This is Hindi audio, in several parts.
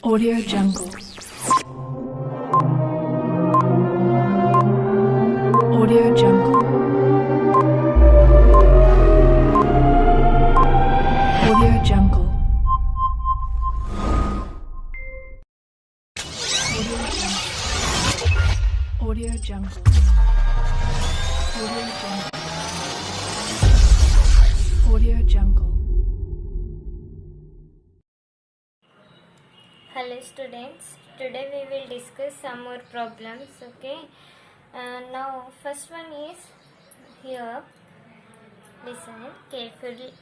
Audio Jungle. Audio Jungle. Audio Jungle. Audio Jungle. Audio Jungle. Audio Jungle. Hello students, today we will discuss some more problems. Okay, now first one is here. Listen carefully.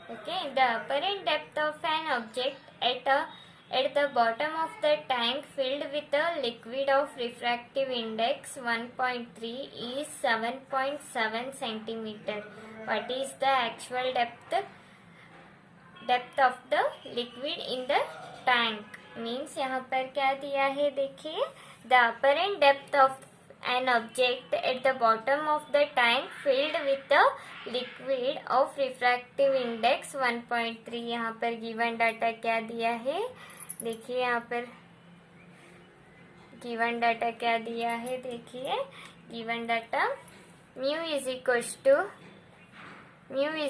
Okay, the apparent depth of an object at the bottom of the tank filled with a liquid of refractive index 1.3 is 7.7 centimeter. What is the actual depth of the liquid in the tank? Means यहाँ पर क्या दिया है, देखिए, the apparent depth of an object at the bottom of the tank filled with a liquid of refractive index 1.3. यहाँ पर given data क्या दिया है, देखिए यहाँ पर given data क्या दिया है, देखिए given data mu is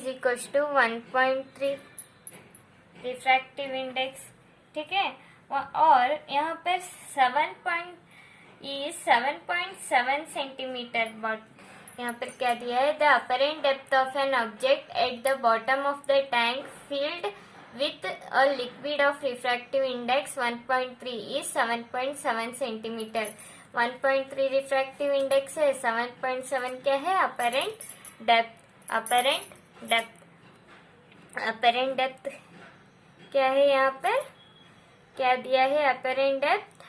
equals to 1.3 refractive index, ठीक है, और यहाँ पर 7.7 सेंटीमीटर. बट यहाँ पर क्या दिया है, the apparent depth of an object at the bottom of the tank field with a liquid of refractive index 1.3 is 7.7 centimetre. 1.3 refractive index है, 7.7 क्या है, अपरेंट डेप्थ क्या है, यहाँ पर क्या दिया है, अपरेंट डेप्थ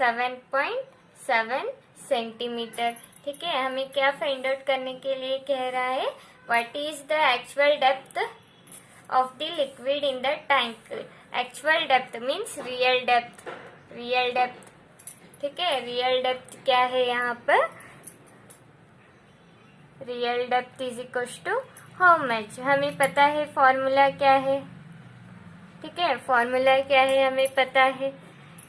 7.7 सेंटीमीटर. ठीक है, हमें क्या फाइंड आउट करने के लिए कह रहा है, what is the actual depth of the liquid in the tank. Actual depth means real depth. ठीक है, रियल डेप्थ क्या है, यहाँ पर real depth is equal to how much. हमें पता है फॉर्मूला क्या है, ठीक है, फॉर्मूला क्या है हमें पता है.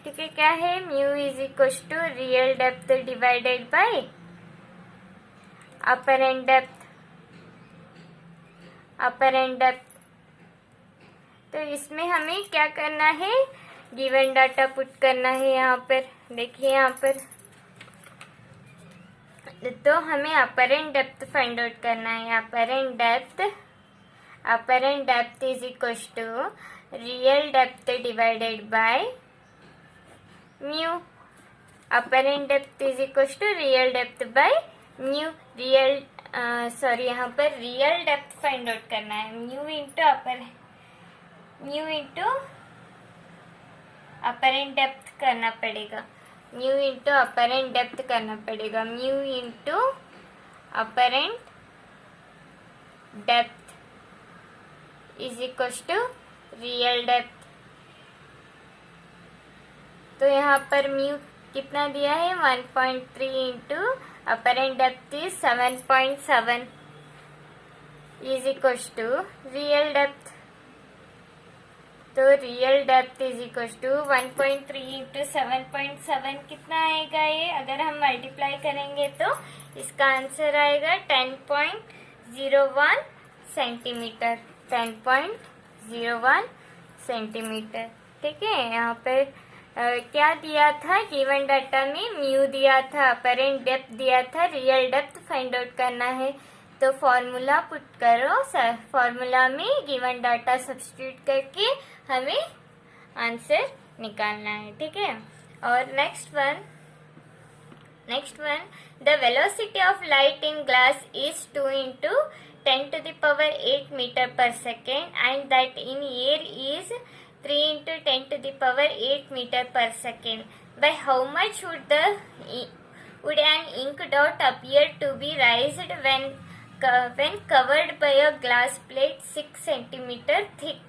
ठीक है, क्या है, mu is equal to real depth divided by apparent depth. तो इसमें हमें क्या करना है, गिवन डाटा पुट करना है. यहाँ पर देखिए, यहाँ पर तो हमें अपरेंट डेप्थ फाइंड आउट करना है. Apparent depth is equal to real depth divided by mu. Apparent depth is equal to real depth by mu. यहाँ पर रियल डेप्थ फाइंड आउट करना है. म्यू इंटू अपरेंट डेप्थ करना पड़ेगा. Mu into apparent depth is equal to real depth. तो यहाँ पर म्यू कितना दिया है, 1.3 into apparent depth is 7.7 is equal to real depth. तो real depth is equal to 1.3 into 7.7 कितना आएगा ये, अगर हम मल्टीप्लाई करेंगे तो इसका आंसर आएगा 10.01 सेंटीमीटर. 10.01 सेंटीमीटर. ठीक है, यहाँ पर क्या दिया था, गिवन डाटा में म्यू दिया था, अपरेंट डेप्थ दिया था, रियल डेप्थ फाइंड आउट करना है. तो फॉर्मूला पुट करो, फॉर्मूला में गिवन डाटा सब्स्टिट्यूट करके हमें आंसर निकालना है. ठीक है, और next one, the velocity of light in glass is 2 into 10 to the power 8 meter per second and that in air is 3 into 10 to the power 8 meter per second. By how much would an ink dot appear to be raised when covered by a glass plate 6 centimeter thick.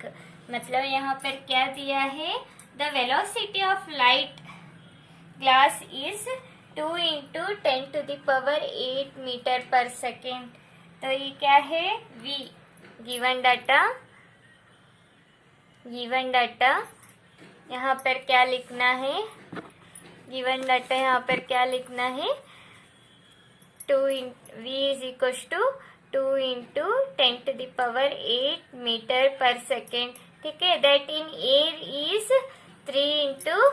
मतलब यहाँ पर क्या दिया है, the velocity of light glass is 2 into 10 to the power 8 meter per second. तो ये क्या है, v. गिवन डाटा यहाँ पर क्या लिखना है, गिवन डाटा यहाँ पर क्या लिखना है, 2 V is equal to 2 into 10⁸ metre per second, ठीक है। That in air is 3 into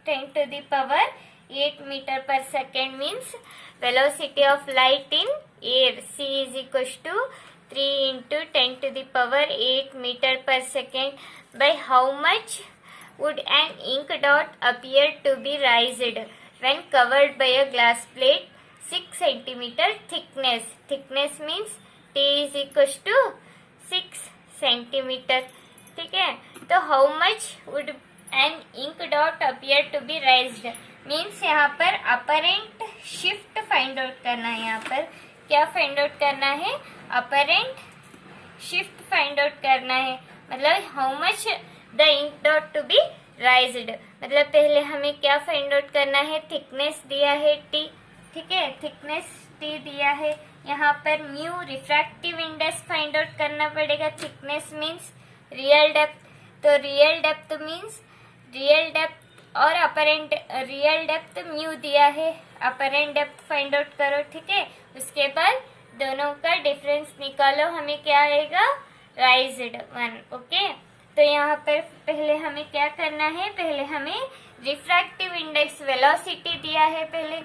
10⁸ metre per second means velocity of light in air C is equal to 3 into 10⁸ metre per second. By how much would an ink dot appear to be raised when covered by a glass plate 6 centimeter thickness? Thickness means T is equal to 6 centimeter, ठीक है। तो how much would an ink dot appear to be raised means यहाँ पर apparent shift find out करना है। यहाँ पर क्या find out करना है, apparent shift find out करना है, मतलब how much the ink dot to be raised, मतलब पहले हमें क्या फाइंड आउट करना है, थिकनेस दिया है T, ठीक है, थिकनेस T दिया है। यहाँ पर mu refractive index find out करना पड़ेगा, थिकनेस मीन्स रियल डेप्थ, तो real depth means real depth और अपरेंट, रियल डेप्थ म्यू दिया है, अपरेंट डेप्थ फाइंड आउट करो, ठीक है। उसके बाद दोनों का डिफरेंस निकालो, हमें क्या आएगा, राइज्ड 1, ओके। तो यहाँ पर पहले हमें क्या करना है, पहले हमें रिफ्रैक्टिव इंडेक्स वेलोसिटी दिया है, पहले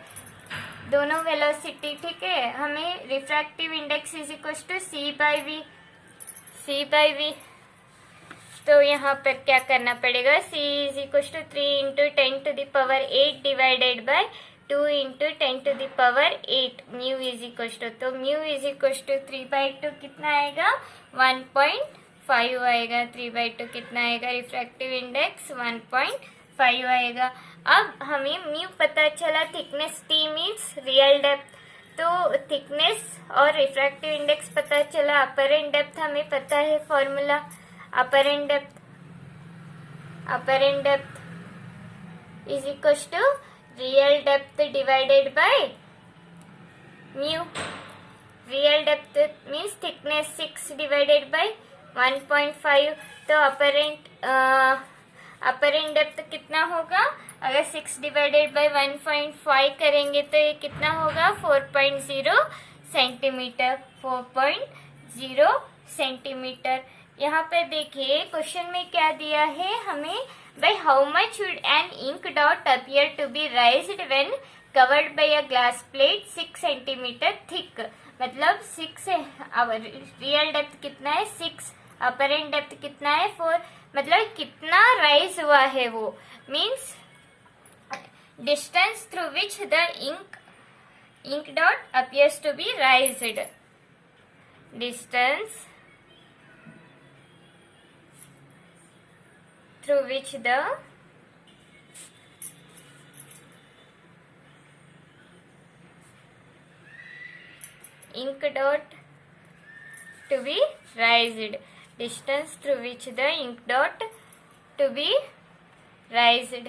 दोनों वेलोसिटी, ठीक है। हमें refractive index is equal to C by V, तो यहाँ पर क्या करना पड़ेगा, C is equal to 3 into 10⁸ divided by 2 into 10⁸ mu is equal to, तो म्यू इज इक्वल टू 3/2 कितना आएगा, 1.5 आएगा, 3/2 कितना आएगा, रिफ्रैक्टिव इंडेक्स 1.5 आएगा। अब हमें म्यू पता चला, thickness T means real depth, तो थिकनेस और रिफ्रैक्टिव इंडेक्स पता चला, अपरेंट डेप्थ हमें पता है formula, apparent depth is equal to real depth divided by mu, real depth means thickness 6 divided by 1.5, तो अपरेंट डेप्थ कितना होगा, अगर 6 डिवाइडेड बाय 1.5 करेंगे तो ये कितना होगा, 4.0 सेंटीमीटर, 4.0 सेंटीमीटर। यहाँ पे देखिए क्वेश्चन में क्या दिया है हमें, by how much would an ink dot appear to be raised when covered by a glass plate 6 centimetre thick, मतलब 6 है, रियल डेप्थ कितना है 6, अपरेंट डेप्थ कितना है 4, मतलब कितना राइज हुआ है वो, means distance through which the ink dot appears to be raised, distance through which the ink dot to be raised, distance through which the ink dot to be raised,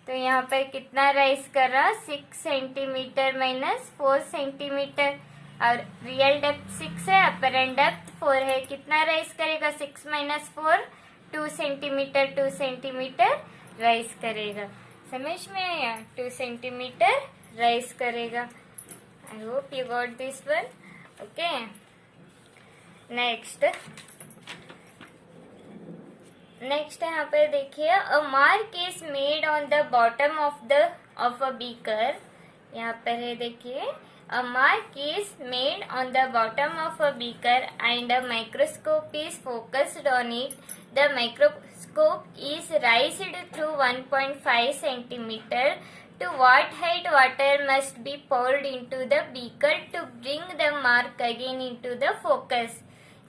तो यहाँ पर कितना राइज कर रहा, 6 सेंटीमीटर माइनस 4 सेंटीमीटर, और रियल डेप्थ 6 है, अपरेंट डेप्थ 4 है, कितना राइज करेगा, 6 माइनस 4 2 सेंटीमीटर, 2 सेंटीमीटर राइज करेगा, समझ में आया, 2 सेंटीमीटर राइज करेगा। I hope you got this one, okay. Next यहाँ पर देखिए, a mark is made on the bottom of a beaker, यहाँ पर है देखिए, a mark is made on the bottom of a beaker and a microscope is focused on it, the microscope is raised through 1.5 centimeter. To what height water must be poured into the beaker to bring the mark again into the focus?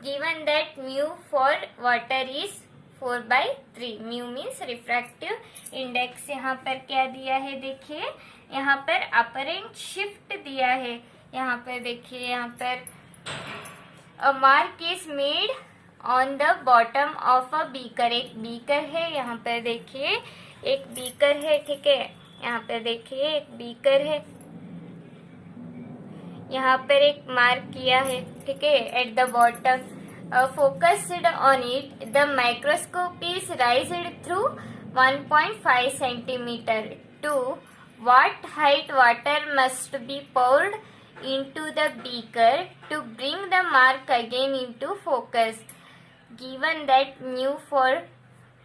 Given that mu for water is 4/3. Mu means refractive index. यहाँ पर क्या दिया है देखिए, यहाँ पर अपरेंट शिफ्ट दिया है, यहाँ पर देखिए, यहाँ पर a mark is made on the bottom of a beaker, एक बीकर है, यहाँ पर देखिए एक बीकर है, ठीक है, यहाँ पर देखिए एक बीकर है, यहाँ पर एक मार्क किया है, ठीक है, at the bottom. Focused on it, the microscope is raised through 1.5 centimeter. To what height water must be poured into the beaker to bring the mark again into focus, given that mu for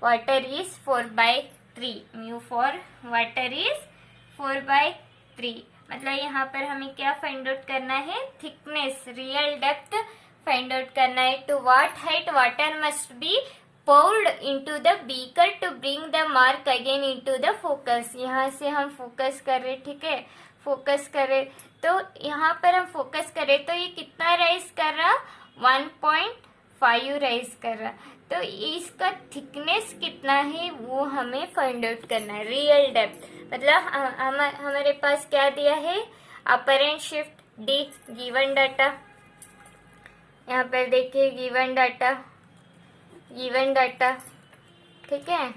water is 4/3. mu for water is 4/3. मतलब यहाँ पर हमें क्या फाइंड आउट करना है? Thickness, real depth find out करना है. To what height water must be poured into the beaker to bring the mark again into the focus. यहाँ से हम फोकस कर रहे, ठीक है, फोकस कर रहे, तो यहाँ पर हम फोकस कर रहे, तो ये कितना राइज कर रहा? 1.5 राइज कर रहा. तो इसका थिकनेस कितना है वो हमें फाइंड आउट करना है. रियल डेप्थ मतलब हमारे पास क्या दिया है? Apparent shift D, given data. यहाँ पर देखिए गिवन डाटा, ठीक है,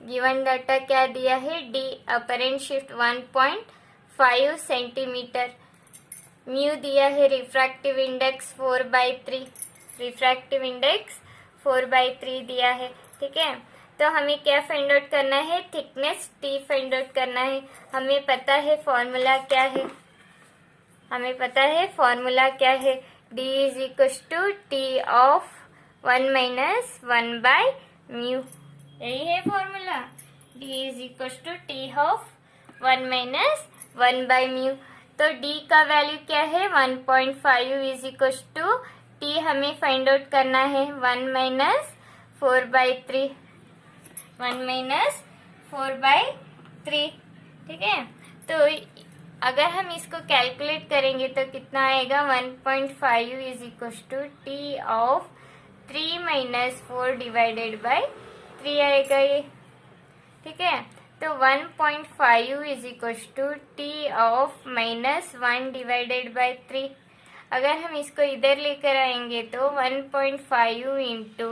गिवन डाटा क्या दिया है? D, apparent shift 1.5 centimetre. Mu दिया है रिफ्रैक्टिव इंडेक्स 4/3, रिफ्रैक्टिव इंडेक्स 4/3 दिया है, ठीक है. तो हमें क्या फाइंड आउट करना है? थिकनेस टी फाइंड आउट करना है. हमें पता है फॉर्मूला क्या है? हमें पता है फॉर्मूला क्या है? D is equal to T of 1 minus 1/μ. यही है formula. D is equal to T of 1 minus 1/μ. तो डी का वैल्यू क्या है? 1.5 इज इक्वल टू टी हमें फाइंड आउट करना है 1 माइनस 4/3, 1 माइनस 4/3, ठीक है. तो अगर हम इसको कैलकुलेट करेंगे तो कितना आएगा? 1.5 is equal to T of 3 minus 4 divided by 3 आएगा ये, ठीक है. तो 1.5 is equal to T of minus 1 divided by 3. अगर हम इसको इधर लेकर आएंगे तो 1.5 इंटू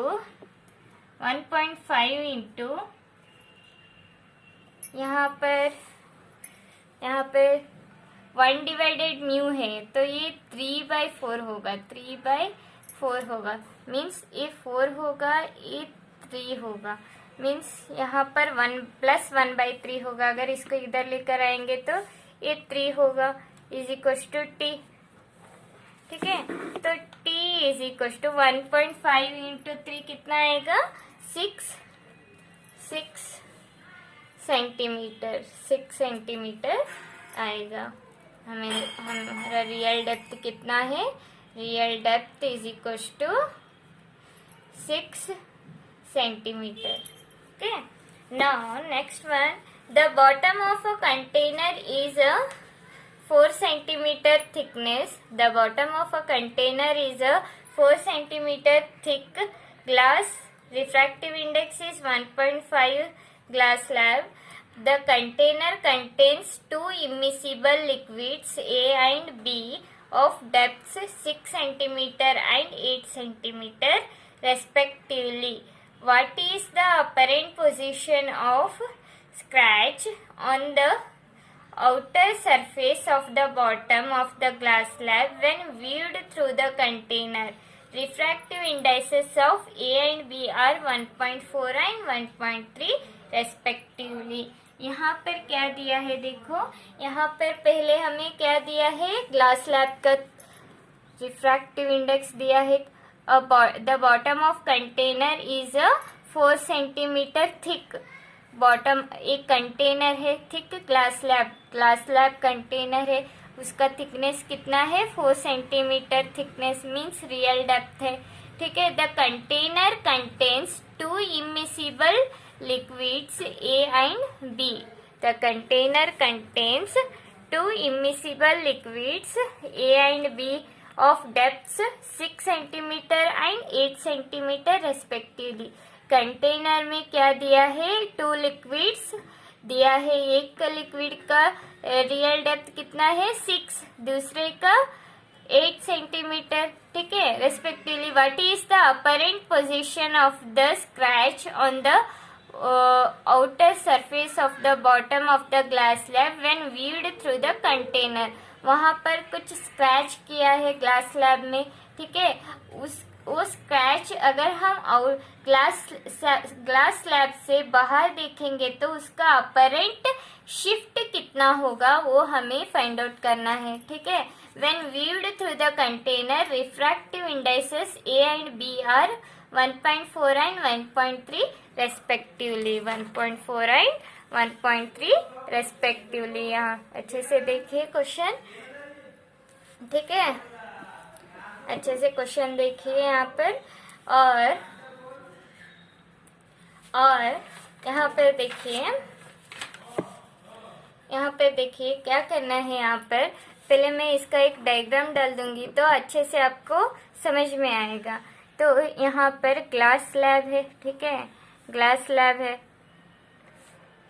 यहाँ पर 1 डिवाइडेड म्यू है, तो ये 3/4 होगा, 3/4 होगा. मीन्स ये 4 होगा, ये 3 होगा. मीन्स यहाँ पर 1 प्लस 1/3 होगा. अगर इसको इधर लेकर आएंगे तो ये 3 होगा, इज इक्वल टू टी, ठीक है. तो t is equal to 1.5 into 3 कितना आएगा? 6 सेंटीमीटर आएगा. हमारा रियल डेप्थ कितना है? Real depth is equal to 6 centimetre. Okay. Now next one, the bottom of a container is a 4 centimeter thickness. The bottom of a container is a 4 centimeter thick glass. Refractive index is 1.5. Glass slab. The container contains 2 immiscible liquids A and B of depths 6 centimeter and 8 centimeter respectively. What is the apparent position of scratch on the outer surface of the bottom of the glass slab when viewed through the container? Refractive indices of A and B are 1.4 and 1.3 respectively. यहाँ पर क्या दिया है? देखो यहाँ पर पहले हमें क्या दिया है? ग्लास स्लैब का रिफ्रैक्टिव इंडेक्स दिया है. The bottom of container is a 4 centimetre thick. Bottom एक कंटेनर है, थिक ग्लास स्लैब कंटेनर है, उसका थिकनेस कितना है? 4 centimetre thickness. Means real depth है, ठीक है. The container contains 2 immiscible liquids A and B. The container contains 2 immiscible liquids A and B of depths 6 centimeter and 8 centimeter respectively. Container में क्या दिया है? 2 लिक्विड्स दिया है. एक लिक्विड का रियल डेप्थ कितना है? 6, दूसरे का 8 सेंटीमीटर, ठीक है, respectively. What is the apparent position of the scratch on the outer surface of the bottom of the glass slab when viewed through the container? वहाँ पर कुछ स्क्रैच किया है ग्लास स्लैब में, ठीक है। वो स्क्रैच अगर हम और ग्लास स्लैब से बाहर देखेंगे तो उसका अपरेंट शिफ्ट कितना होगा वो हमें फाइंड आउट करना है, ठीक है। When viewed through the container refractive indices A and B are 1.4 and 1.3 respectively, 1.4 and 1.3 respectively. यहाँ अच्छे से देखिए क्वेश्चन, ठीक है, अच्छे से क्वेश्चन देखिए यहाँ पर। और यहाँ पर देखिए, यहाँ पर देखिए क्या करना है। यहाँ पर पहले मैं इसका एक डायग्राम डाल दूंगी तो अच्छे से आपको समझ में आएगा। तो यहाँ पर ग्लास स्लैब है, ठीक है, ग्लास स्लैब है।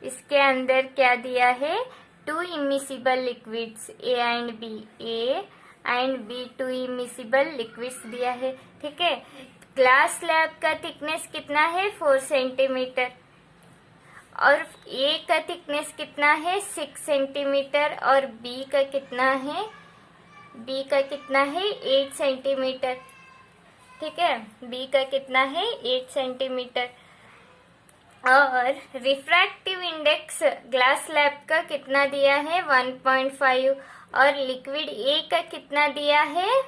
इसके अंदर क्या दिया है, 2 immiscible liquids A and B, A and B 2 immiscible liquids दिया है, ठीक है। ग्लास स्लैब का थिकनेस कितना है, 4 सेंटीमीटर, और A का थिकनेस कितना है, 6 सेंटीमीटर, और B का कितना है, B का कितना है, 8 सेंटीमीटर, ठीक है। B का कितना है, 8 सेंटीमीटर। और रिफ्रैक्टिव इंडेक्स ग्लास स्लैब का कितना दिया है, 1.5, और लिक्विड A का कितना दिया है,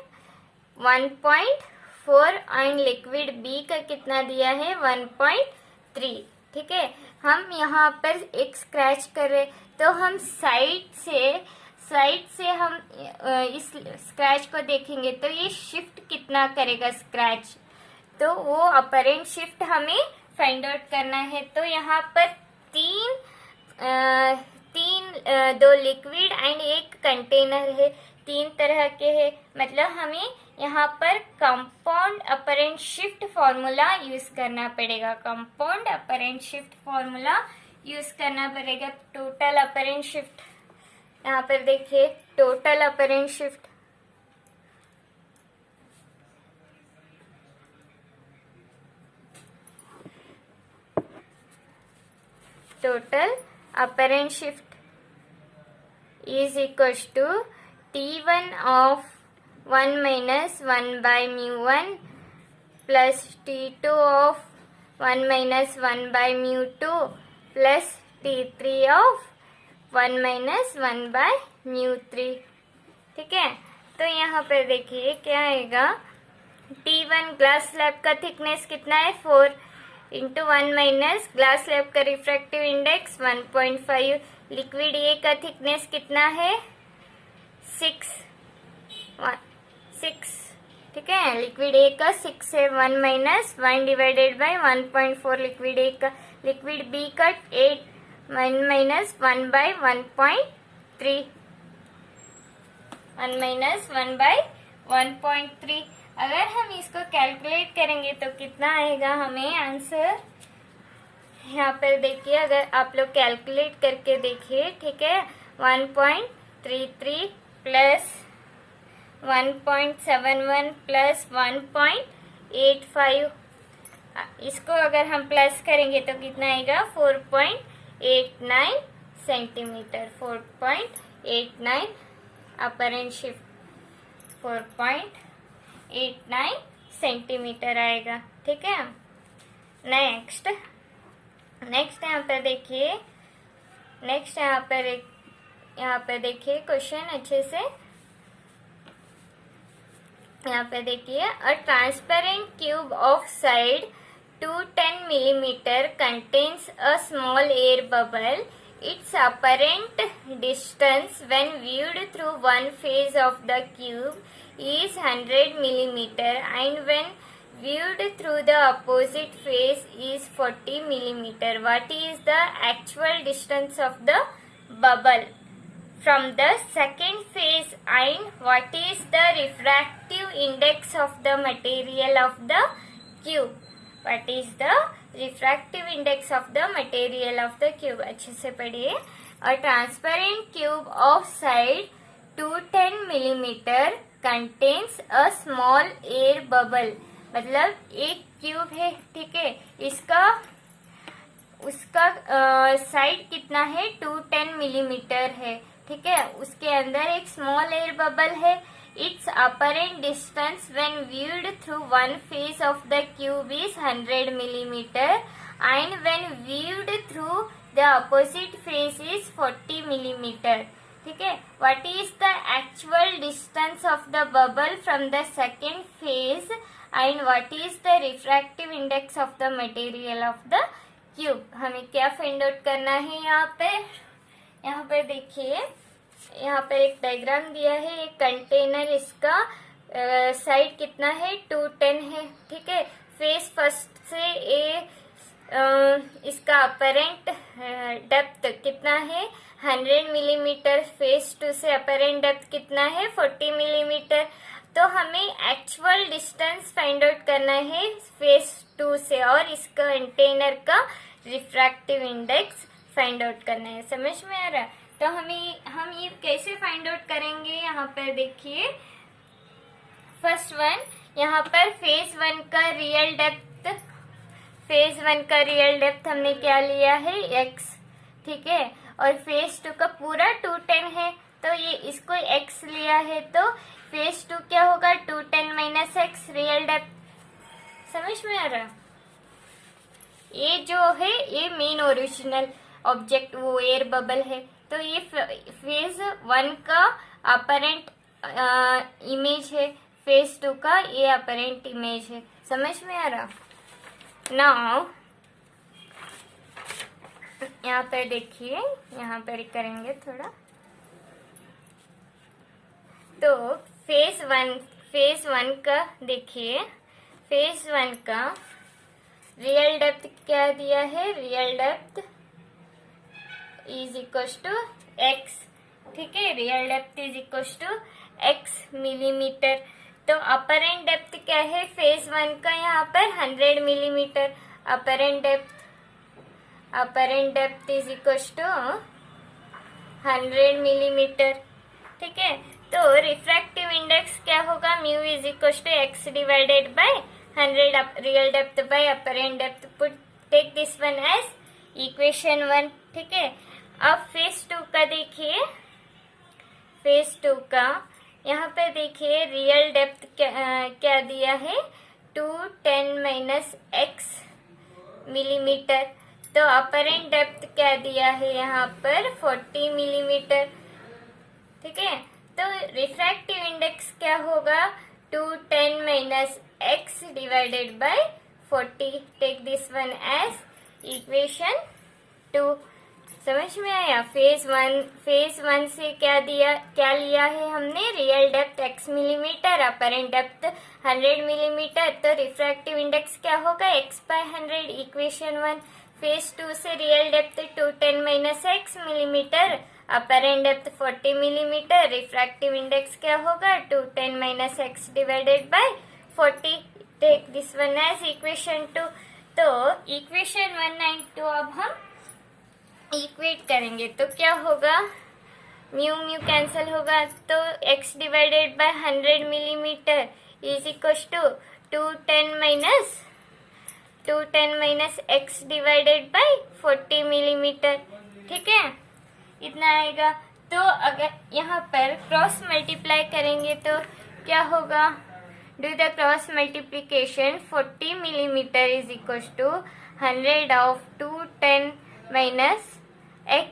1.4, एंड लिक्विड B का कितना दिया है, 1.3, ठीक है। हम यहाँ पर एक स्क्रैच कर रहे, तो हम साइड से हम इस स्क्रैच को देखेंगे तो ये शिफ्ट कितना करेगा स्क्रैच, तो वो अपरेंट शिफ्ट हमें फाइंड आउट करना है। तो यहाँ पर दो लिक्विड एंड एक कंटेनर है, 3 तरह के हैं, मतलब हमें यहाँ पर compound apparent shift formula use करना पड़ेगा, compound apparent shift formula use करना पड़ेगा। टोटल अपरेंट शिफ्ट, यहाँ पर देखिए total apparent shift, total apparent shift is equals to T1 of 1 minus 1 by mu1 plus T2 of 1 minus 1 by mu2 plus T3 of 1 minus 1 by mu3, ठीक है। तो यहाँ पर देखिए क्या आएगा, T1 ग्लास स्लैब का थिकनेस कितना है, 4 इंटू 1 माइनस ग्लास स्लैब का रिफ्रैक्टिव इंडेक्स 1.5, लिक्विड A का थिकनेस कितना है, 6, ठीक है, लिक्विड A का 6 है, 1 minus 1 divided by 1.4 liquid A का, लिक्विड B का 8, 1 माइनस 1 बाई 1.3, 1 माइनस 1 बाई 1.3। अगर हम इसको कैलकुलेट करेंगे तो कितना आएगा हमें आंसर, यहाँ पर देखिए, अगर आप लोग कैलकुलेट करके देखिए, ठीक है, 1.33 प्लस 1.71 प्लस 1.85, इसको अगर हम प्लस करेंगे तो कितना आएगा, 4.89 सेंटीमीटर, 4.89 अपरेंट शिफ्ट 4.89 सेंटीमीटर आएगा, ठीक है। नेक्स्ट यहाँ पर देखिए, नेक्स्ट यहाँ पर देखिए क्वेश्चन अच्छे से, यहाँ पे देखिए, a transparent cube of side 210 millimeter contains a small air bubble. Its apparent distance when viewed through one face of the cube is 100 millimeter and when viewed through the opposite face is 40 millimeter. What is the actual distance of the bubble from the second phase and what is the refractive index of the material of the cube? What is the refractive index of the material of the cube? अच्छे से पढ़िए। A transparent cube of side 210 millimeter contains a small air bubble. मतलब एक क्यूब है, ठीक है, उसका साइड कितना है, 210 मिलीमीटर है, ठीक है, उसके अंदर एक स्मॉल एयर बबल है. It's apparent distance when viewed through one face of the cube is 100 millimeter and when viewed through the opposite face is 40 millimeter. ठीक है, what is the actual distance of the bubble from the second phase and what is the refractive index of the material of the cube. हमें क्या फाइंड आउट करना है यहाँ पे देखिए, यहाँ पर एक डायग्राम दिया है. एक कंटेनर, इसका साइड कितना है 210 है. ठीक है, फेस फर्स्ट से इसका अपरेंट डेप्थ कितना है 100 मिलीमीटर. फेस टू से अपरेंट डेप्थ कितना है 40 मिलीमीटर. तो हमें एक्चुअल डिस्टेंस फाइंड आउट करना है फेस टू से और इस कंटेनर का रिफ्रैक्टिव इंडेक्स फाइंड आउट करना है. समझ में आ रहा है? तो हम ये कैसे फाइंड आउट करेंगे, यहाँ पर देखिए. फर्स्ट वन, यहाँ पर फेज वन का रियल डेप्थ हमने क्या लिया है x. ठीक है, और फेज टू का पूरा 210 है तो ये इसको x लिया है, तो फेज टू क्या होगा 210 माइनस एक्स रियल डेप्थ. समझ में आ रहा? ये जो है ये मेन ओरिजिनल ऑब्जेक्ट वो एयर बबल है. तो ये फेज वन का अपरेंट इमेज है, फेज टू का ये अपरेंट इमेज है. समझ में आ रहा? नाउ यहाँ पर देखिए, यहाँ पर करेंगे थोड़ा. तो फेज वन का देखिए, फेज वन का रियल डेप्थ क्या दिया है, real depth is equal to X. ठीक है, real depth is equal to X millimetre. तो अपरेंट डेप्थ क्या है फेज वन का, यहाँ पर 100 millimetre. Apparent depth is equal to 100 millimetre. ठीक है, तो रिफ्रैक्टिव इंडेक्स क्या होगा, mu is equal to X divided by 100 real depth by apparent depth. Put take this one as equation 1. ठीक है, अब फेज टू का देखिए, फेज टू का यहाँ पे देखिए रियल डेप्थ क्या दिया है 210 माइनस एक्स मिलीमीटर. तो अपरेंट डेप्थ क्या दिया है यहाँ पर 40 मिलीमीटर. ठीक है, तो रिफ्रैक्टिव इंडेक्स क्या होगा 210 minus x divided by 40. Take this one as equation 2. समझ में आया? फेज वन से क्या लिया है हमने, real depth x millimetre, apparent depth 100 millimetre. तो रिफ्रैक्टिव इंडेक्स क्या होगा x by 100. Equation 1. Phase two से real depth 210 minus x millimetre, apparent depth 40 millimetre. Refractive index क्या होगा 210 minus x divided by 40. Take this one as equation 2. तो इक्वेशन 1 एंड 2 अब हम इक्वेट करेंगे तो क्या होगा, म्यू कैंसिल होगा. तो x divided by 100 millimetre is equal to 210 minus x divided by 40 millimetre. ठीक है, इतना आएगा. तो अगर यहाँ पर क्रॉस मल्टीप्लाई करेंगे तो क्या होगा, do the cross multiplication. 40 millimetre is equal to 100 of 210 minus x.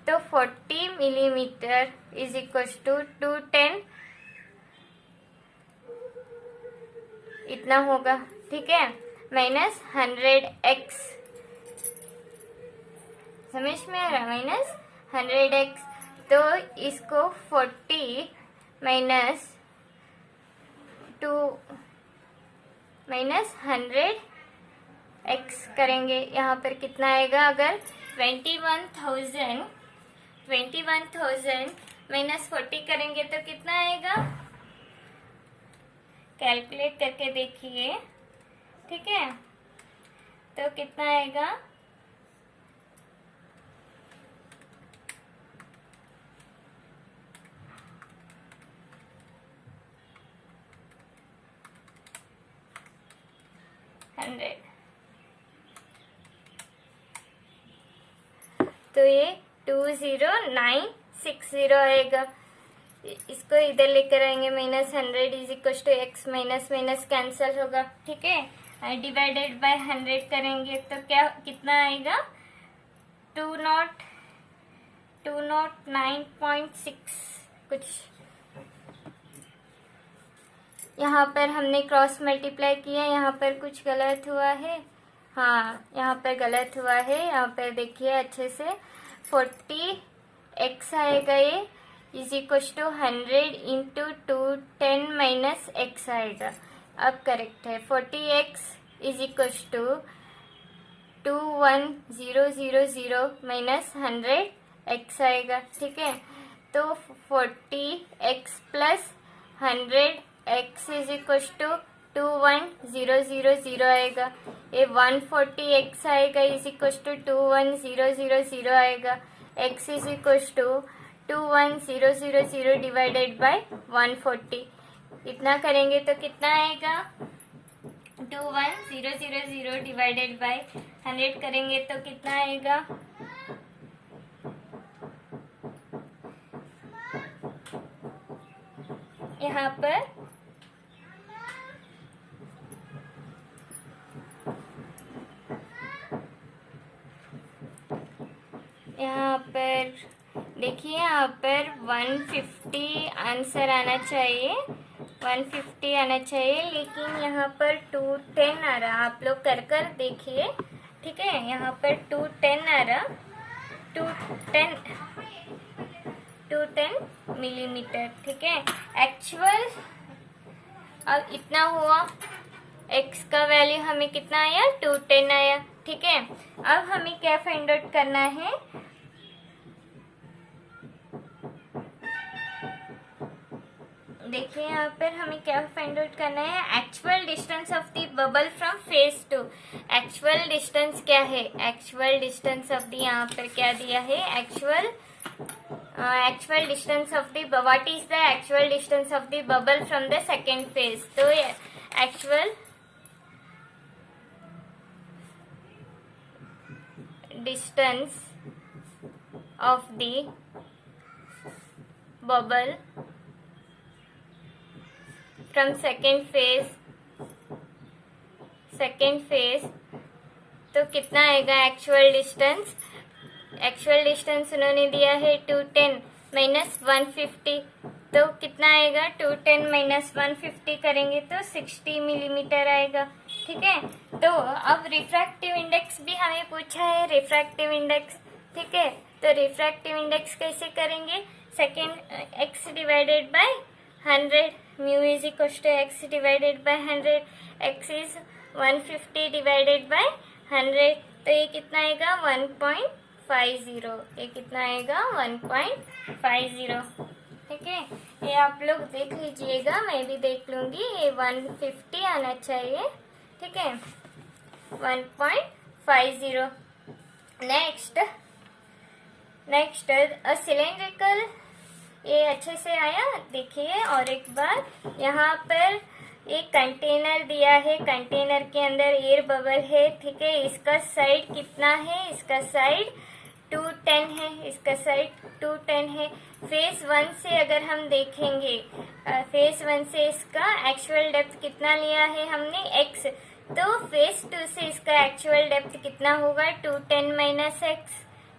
तो 40 मिलीमीटर इज इक्वल टू 210 इतना होगा. ठीक है, माइनस 100x. समझ में आ रहा, माइनस 100x. तो इसको 40 माइनस 2 माइनस 100x करेंगे. यहाँ पर कितना आएगा, अगर 21,000 माइनस 40 करेंगे तो कितना आएगा, कैलकुलेट करके देखिए. ठीक है, तो कितना आएगा, तो ये 2096 60 आएगा। इसको इधर लेकर आएंगे, -100 is equal to x, minus minus cancel होगा, ठीक है। डिवाइडेड बाय 100 करेंगे तो क्या कितना आएगा, 209.6 कुछ। यहाँ पर हमने क्रॉस मल्टीप्लाई किया, यहाँ पर कुछ गलत हुआ है, हाँ यहाँ पर गलत हुआ है। यहाँ पर देखिए अच्छे से, 40x आएगा, ये is equal to 100 into 210 minus x आएगा। अब करेक्ट है, 40x is equal to 21000 minus 100x आएगा, ठीक है। तो 40x plus 100x is equal to 21000 आएगा। ये 140x आएगा इज इक्वल टू 21000 आएगा। x is equal to 21000 divided by 140, इतना करेंगे तो कितना आएगा, 21000 डिवाइडेड बाय 100 करेंगे तो कितना आएगा, यहाँ पर देखिए, यहाँ पर 150 आंसर आना चाहिए, 150 आना चाहिए, लेकिन यहाँ पर 210 आ रहा। आप लोग कर कर देखिए, ठीक है। यहाँ पर 210 आ रहा, 210 मिलीमीटर, ठीक है। एक्चुअल अब इतना हुआ, x का वैल्यू हमें कितना आया, 210 आया, ठीक है। अब हमें क्या फाइंड आउट करना है, देखिए यहाँ पर हमें क्या फाइंड आउट करना है, actual distance of the bubble from phase two. Actual distance क्या है, एक्चुअल डिस्टेंस ऑफ द, यहाँ पर क्या दिया है, actual distance of the, what is the actual distance of the bubble from the second phase. तो actual distance of the bubble from second phase, तो कितना आएगा एक्चुअल डिस्टेंस उन्होंने दिया है 210 माइनस 150, तो कितना आएगा, 210 माइनस 150 करेंगे तो 60 मिलीमीटर आएगा, ठीक है। तो अब रिफ्रैक्टिव इंडेक्स भी हमें पूछा है, रिफ्रैक्टिव इंडेक्स, ठीक है। तो रिफ्रैक्टिव इंडेक्स कैसे करेंगे, second x divided by 100, mu is equal to x divided by 100, x is 150 divided by 100, तो ये कितना आएगा 1.50, ये कितना आएगा 1.50, ठीक है। ये आप लोग देख लीजिएगा, मैं भी देख लूंगी, ये 150 आना चाहिए, ठीक है, 1.50। नेक्स्ट अ सिलेंड्रिकल, ये अच्छे से आया, देखिए और एक बार, यहाँ पर एक कंटेनर दिया है, कंटेनर के अंदर एयर बबल है, ठीक है। इसका साइड कितना है, इसका साइड 210 है, इसका साइड 210 है। फेज 1 से अगर हम देखेंगे, फेज 1 से इसका एक्चुअल डेप्थ कितना लिया है हमने, x, तो फेज 2 से इसका एक्चुअल डेप्थ कितना होगा, 210 माइनस x,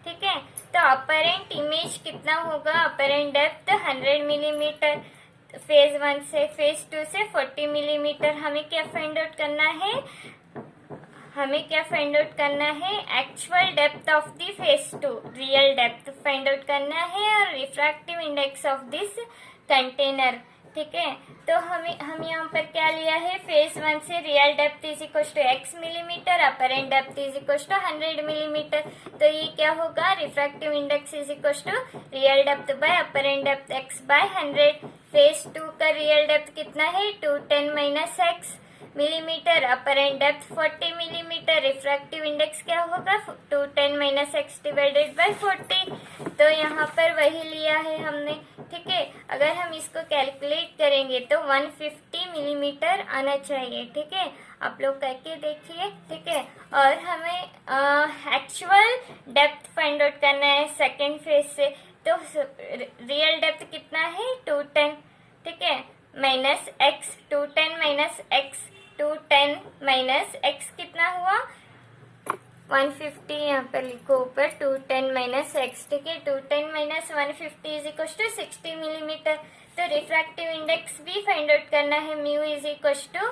ठीक है। तो अपरेंट इमेज कितना होगा, अपरेंट डेप्थ 100 मिलीमीटर, फेज 1 से फेज 2 से 40 मिलीमीटर। हमें क्या फाइंड आउट करना है, हमें क्या फाइंड आउट करना है, actual depth of the phase 2, real depth find out करना है, और refractive index of this container, ठीक है। तो हम यहाँ पर क्या लिया है, फेज 1 से real depth is equal to x millimetre, apparent depth is equal to 100 millimetre, तो ये क्या होगा, refractive index is equal to real depth by apparent depth x by 100। Phase 2 का रियल डेप्थ कितना है, 210 minus x millimetre, apparent depth 40 millimetre, refractive index क्या होगा, 210 माइनस x डिवाइडेड बाय 40, तो यहाँ पर वही लिया है हमने, ठीक है। अगर हम इसको कैलकुलेट करेंगे तो 150 मिलीमीटर आना चाहिए, ठीक है। आप लोग करके देखिए, ठीक है। और हमें एक्चुअल डेप्थ फाइंड आउट करना है सेकेंड फेज से, तो रियल डेप्थ कितना है 210, ठीक है, minus x 210 minus x 210 minus x कितना हुआ 150, यहाँ पर लिखो ऊपर 210 माइनस एक्स, ठीक है, 210 minus 150 is equal to 60 millimetre. तो रिफ्रैक्टिव इंडेक्स भी फाइंड आउट करना है, mu is equal to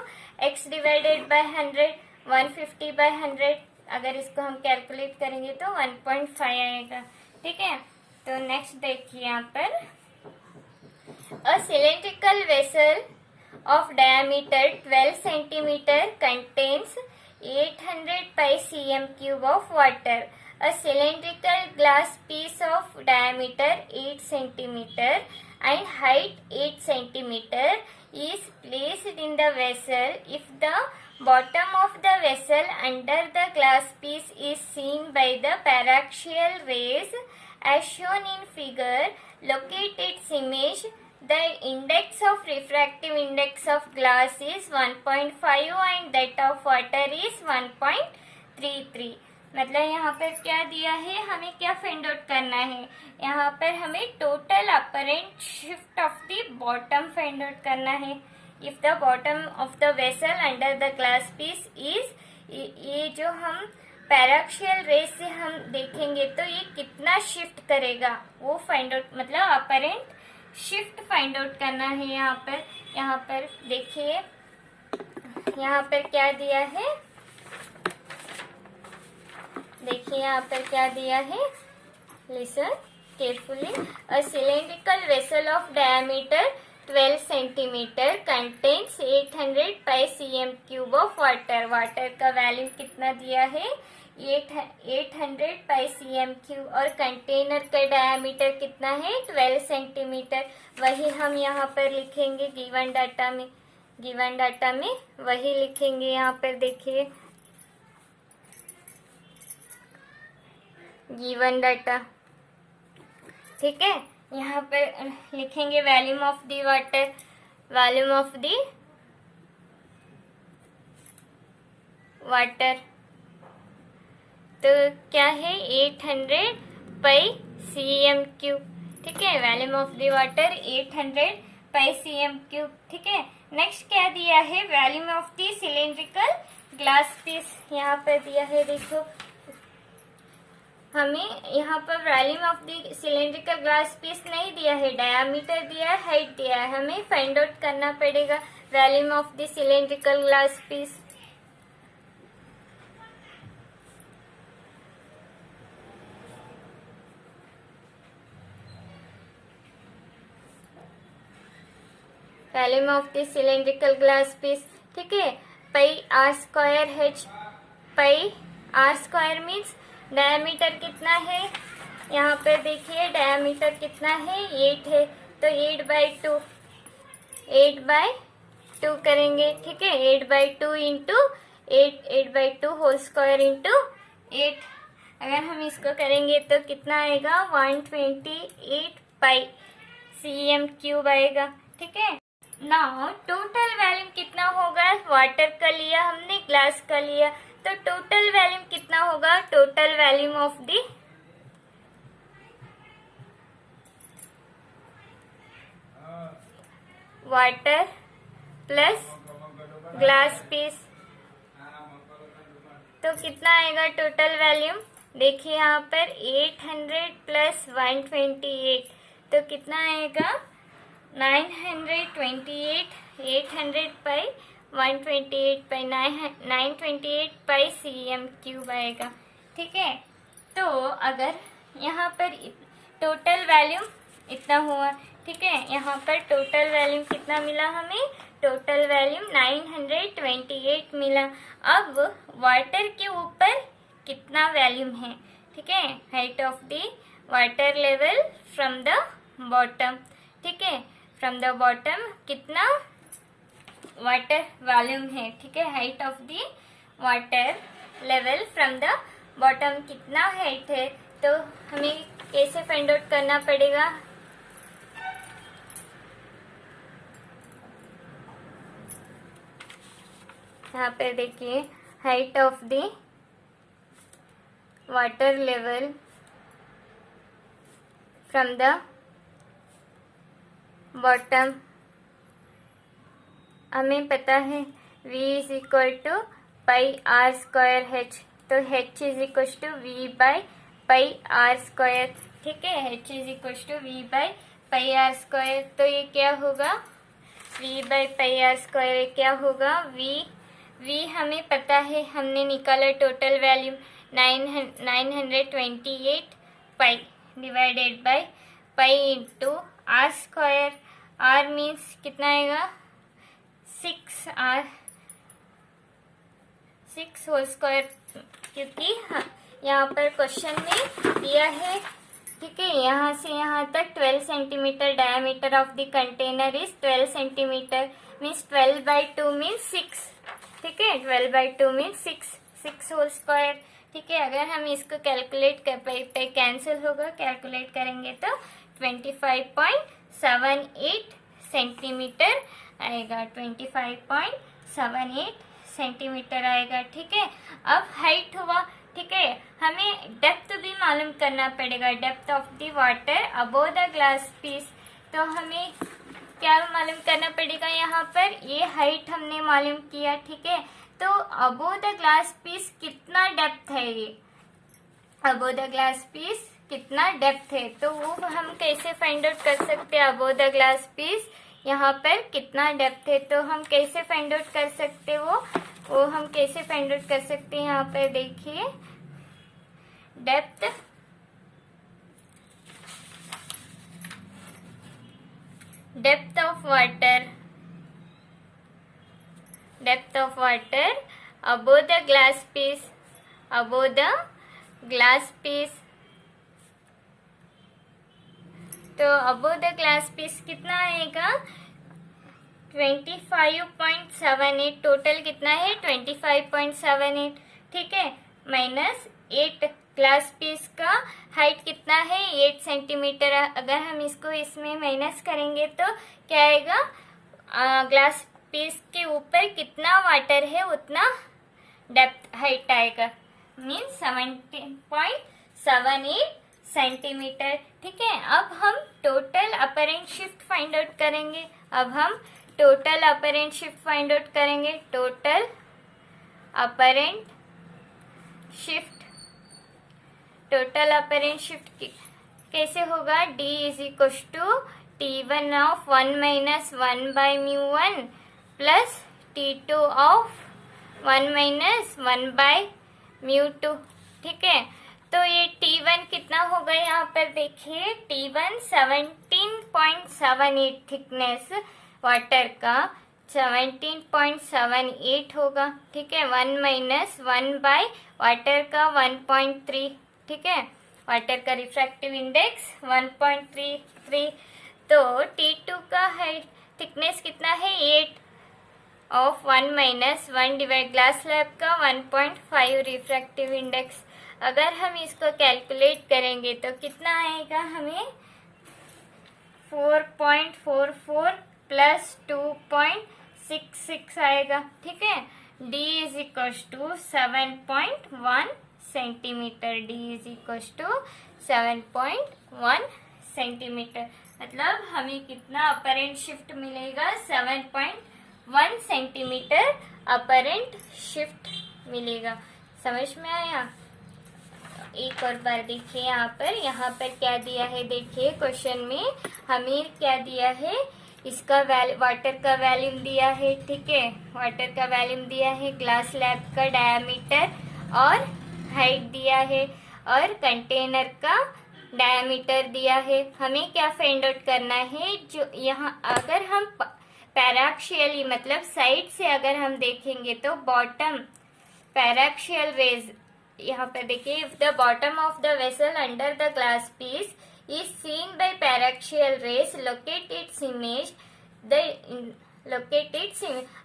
X divided by 100, 150 by 100, अगर इसको हम कैलकुलेट करेंगे तो 1.5 आएगा, ठीक है। तो नेक्स्ट देखिए यहाँ पर, a cylindrical vessel of diameter 12 centimeter contains 800 pi cm cube of water. A cylindrical glass piece of diameter 8 centimeter and height 8 centimeter is placed in the vessel. If the bottom of the vessel under the glass piece is seen by the paraxial rays as shown in figure, locate its image. The index of refractive index of glass is 1.5 and that of water is 1.33। मतलब यहाँ पर क्या दिया है, हमें क्या फाइंड आउट करना है, यहाँ पर हमें total apparent shift of the bottom find out करना है। If the bottom of the vessel under the glass piece is, ये जो हम पैराक्सियल रेज से हम देखेंगे तो ये कितना शिफ्ट करेगा वो फाइंड आउट, मतलब अपरेंट शिफ्ट फाइंड आउट करना है। यहाँ पर देखिए, यहाँ पर क्या दिया है, देखिए यहाँ पर क्या दिया है, listen carefully. A cylindrical vessel of diameter 12 centimetre contains 800 pi cm cube of water. Water का वैल्यू कितना दिया है 800 पाई cm क्यूब, और कंटेनर का डायमीटर कितना है 12 सेंटीमीटर। वही हम यहाँ पर लिखेंगे गिवन डाटा में वही लिखेंगे। यहाँ पर देखिए गिवन डाटा, ठीक है, यहाँ पर लिखेंगे volume of the water, volume of the water तो क्या है 800 पाई cm क्यूब, ठीक है, volume of the water 800 pi cm cube, ठीक है। नेक्स्ट क्या दिया है, volume of the cylindrical glass piece, यहाँ पर दिया है, देखो हमें यहाँ पर volume of the cylindrical glass piece नहीं दिया है, डायमीटर दिया है, हाइट दिया है, हमें फाइंड आउट करना पड़ेगा volume of the cylindrical glass piece. Volume of the cylindrical glass piece, ठीक है, pi are square h, pi are square means diameter कितना है, यहाँ पर देखिए डायमीटर कितना है 8 है, तो 8/2 करेंगे, ठीक है, 8/2 इंटू 8/2 होल स्क्वायर इंटू 8। अगर हम इसको करेंगे तो कितना आएगा 128 पाई cm क्यूब आएगा, ठीक है। नाउ टोटल वॉल्यूम कितना होगा, वाटर का लिया हमने, ग्लास का लिया, तो टोटल वॉल्यूम कितना होगा, total volume of the water plus glass piece, तो कितना आएगा टोटल वॉल्यूम, देखिए यहाँ पर 800 प्लस 128 तो कितना आएगा 928, 800 पाई 128 पाई 928 पाई cm क्यूब आएगा, ठीक है। तो अगर यहाँ पर टोटल वॉल्यूम इतना हुआ, ठीक है, यहाँ पर टोटल वॉल्यूम कितना मिला हमें, टोटल वॉल्यूम 928 मिला। अब वाटर के ऊपर कितना वॉल्यूम है, ठीक है, height of the water level from the bottom, ठीक है, फ्रॉम द बॉटम कितना वाटर वॉल्यूम है, ठीक है, height of the water level from the bottom कितना हाइट है, तो हमें कैसे फाइंड आउट करना पड़ेगा, यहाँ पे देखिए height of the water level from the bottom. हमें पता है v is equal to pi are square h, तो h is equal to v by pi are square. ठीक है, h is equal to v by pi are square. तो ये क्या होगा, v by pi are square क्या होगा, v हमें पता है, हमने निकाला total value 928 pi divided by pi into R square. Are means कितना आएगा 6 होल स्क्वायर, क्योंकि यहाँ पर क्वेश्चन में दिया है. ठीक है, यहाँ से यहाँ तक 12 centimetre diameter of the container is 12 centimetre means 12 by 2 means 6. ठीक है, 12 बाई 2 मीन्स 6 होल स्क्वायर. ठीक है, अगर हम इसको कैलकुलेट कर पे कैंसिल होगा, कैलकुलेट करेंगे तो 25.78 सेंटीमीटर आएगा, 25.78 सेंटीमीटर आएगा. ठीक है, अब हाइट हुआ. ठीक है, हमें डेप्थ भी मालूम करना पड़ेगा, depth of the water above the glass piece. तो हमें क्या मालूम करना पड़ेगा, यहाँ पर ये हाइट हमने मालूम किया. ठीक है, तो अबोव द ग्लास पीस कितना डेप्थ है, ये अबोव द ग्लास पीस कितना डेप्थ है, तो वो हम कैसे फाइंड आउट कर सकते हैं. अबोव द ग्लास पीस यहाँ पर कितना डेप्थ है, तो हम कैसे फाइंड आउट कर सकते, वो हम कैसे फाइंड आउट कर सकते हैं. यहाँ पर देखिए depth of water above the glass piece, तो above the glass piece कितना आएगा 25.78. टोटल कितना है 25.78. ठीक है, माइनस 8 ग्लास पीस का हाइट कितना है 8 सेंटीमीटर. अगर हम इसको इसमें माइनस करेंगे तो क्या आएगा, ग्लास पीस के ऊपर कितना वाटर है उतना डेप्थ हाइट आएगा, मीन्स 17.78 सेंटीमीटर. ठीक है, अब हम total apparent shift find out करेंगे. टोटल अपरेंट शिफ्ट कैसे होगा, d is equal to T1 of 1 minus 1 by mu 1 plus T2 of 1 minus 1 by mu 2. ठीक है, तो ये T1 कितना होगा, यहाँ पर देखिए T1 17.78 थिकनेस वाटर का 17.78 होगा. ठीक है, 1 माइनस 1 बाई वाटर का 1.3. ठीक है, वाटर का रिफ्रैक्टिव इंडेक्स 1.33. तो T2 का हाइट थिकनेस कितना है 8 of 1 minus 1 divide glass slab का 1.5 रिफ्रैक्टिव इंडेक्स. अगर हम इसको कैलकुलेट करेंगे तो कितना आएगा, हमें 4.44 प्लस 2.66 आएगा. ठीक है, d is equal to 7.1 centimetre. d is equal to 7.1 centimetre. मतलब हमें कितना अपरेंट शिफ्ट मिलेगा, 7.1 सेंटीमीटर अपरेंट शिफ्ट मिलेगा. समझ में आया. एक और बार देखिए, यहाँ पर क्या दिया है, देखिए क्वेश्चन में हमें क्या दिया है, इसका वाटर का वॉल्यूम दिया है. ठीक है, वाटर का वॉल्यूम दिया है, ग्लास स्लैब का डायमीटर और हाइट दिया है, और कंटेनर का डायमीटर दिया है. हमें क्या फाइंड आउट करना है, जो यहाँ अगर हम पैराक्सियली मतलब साइड से अगर हम देखेंगे तो बॉटम पैराक्सियल रेज, यहाँ पर देखिए, if the bottom of the vessel under the glass piece is seen by paraxial rays locate its image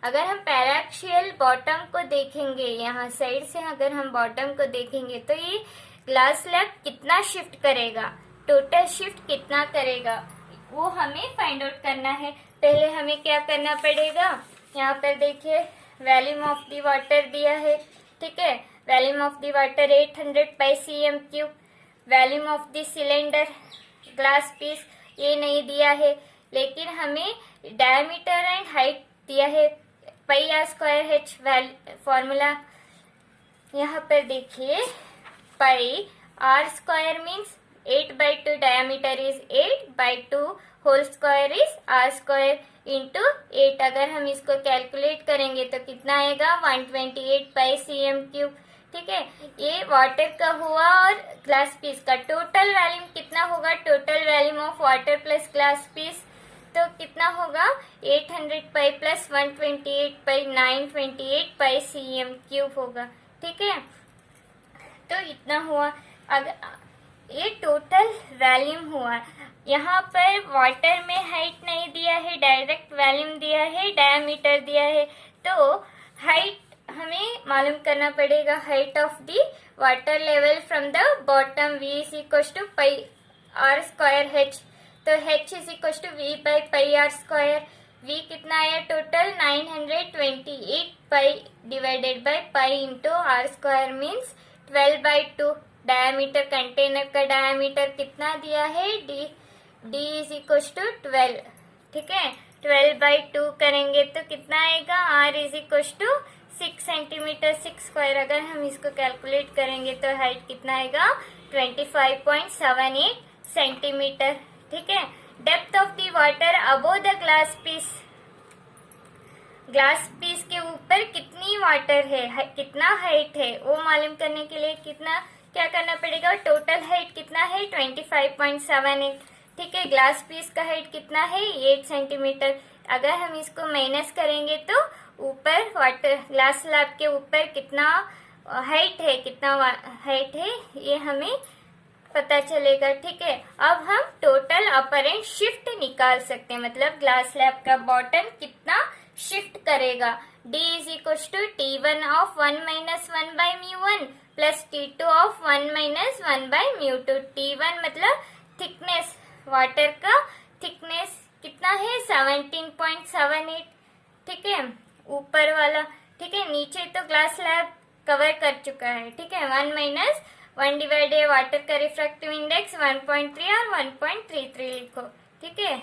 अगर हम पैराक्सियल बॉटम को देखेंगे, यहाँ साइड से अगर हम बॉटम को देखेंगे तो ये ग्लास स्लैब कितना शिफ्ट करेगा, टोटल शिफ्ट कितना करेगा, वो हमें फाइंड आउट करना है. पहले हमें क्या करना पड़ेगा, यहाँ पर देखिए वॉल्यूम ऑफ द वाटर दिया है. ठीक है, volume of the water 800 pi cm cube. Volume of the cylinder glass piece ये नहीं दिया है, लेकिन हमें डायमीटर एंड हाइट दिया है। Pi are square h formula यहाँ पर देखिए, pi are square means 8/2 diameter is 8/2 whole square is r square into 8। अगर हम इसको कैलकुलेट करेंगे तो कितना आएगा 128 पाई cm3। ठीक है, ये वाटर का हुआ और ग्लास पीस का टोटल वॉल्यूम कितना होगा, total volume of water plus glass piece तो कितना होगा 800 पाई प्लस 128 पाई 928 पाई cm3 होगा। ठीक है, तो इतना हुआ। अगर ये टोटल वॉल्यूम हुआ, यहाँ पर वाटर में हाइट नहीं दिया है, डायरेक्ट वॉल्यूम दिया है, डायमीटर दिया है। तो हाइट हमें मालूम करना पड़ेगा, height of the water level from the bottom v is equal to pi are square h। तो h is equal to v by pi are square. v कितना आया total 928 pi divided by pi into R square means 12/2। Diameter, container का डायमीटर कितना दिया है d इज इक्वल टू 12। ठीक है, 12/2 करेंगे तो कितना आएगा r is equal to 6 centimetre 6 square. अगर हम इसको कैलकुलेट करेंगे तो हाइट कितना आएगा 25.78 सेंटीमीटर। ठीक है, depth of the water above the glass piece, glass piece के ऊपर कितनी वाटर है, कितना हाइट है, वो मालूम करने के लिए कितना क्या करना पड़ेगा, टोटल हाइट कितना है 25.78। ठीक है, ग्लास पीस का हाइट कितना है 8 सेंटीमीटर। अगर हम इसको माइनस करेंगे तो ऊपर वाटर ग्लास स्लैब के ऊपर कितना हाइट है, कितना हाइट है ये हमें पता चलेगा। ठीक है, अब हम टोटल अपर एंड शिफ्ट निकाल सकते हैं, मतलब ग्लास स्लैब का बॉटम कितना शिफ्ट करेगा। d is equal to T1 of 1 minus 1 by μ1 plus T2 of 1 minus 1 by μ2। T1 मतलब थिकनेस, वाटर का थिकनेस कितना है 17.78। ठीक है, ऊपर वाला। ठीक है, नीचे तो ग्लास स्लैब कवर कर चुका है। ठीक है, 1 माइनस 1 डिवाइडेड वाटर का रिफ्रैक्टिव इंडेक्स 1.3 और 1.33 लिखो। ठीक है,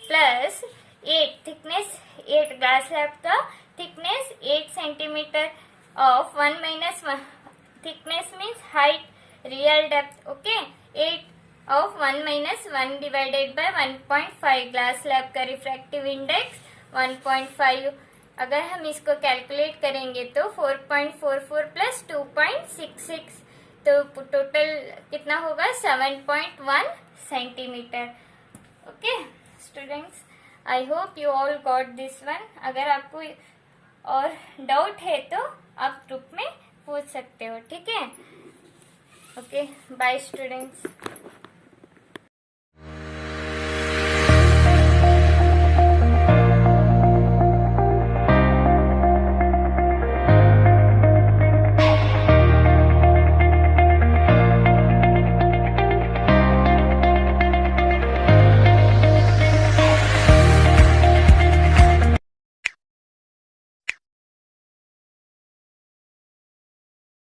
प्लस 8 थिकनेस, 8 ग्लास स्लैब का thickness 8 centimetre of 1 minus 1 thickness means height, real depth. Okay, 8 of 1 minus 1 divided by 1.5, glass slab का रिफ्रैक्टिव इंडेक्स 1.5। अगर हम इसको कैलकुलेट करेंगे तो 4.44 प्लस 2.66 तो टोटल कितना होगा 7.1 centimetre. Okay students, I hope you all got this one. अगर आपको और डाउट है तो आप ग्रुप में पूछ सकते हो। ठीक है, ओके बाय स्टूडेंट्स।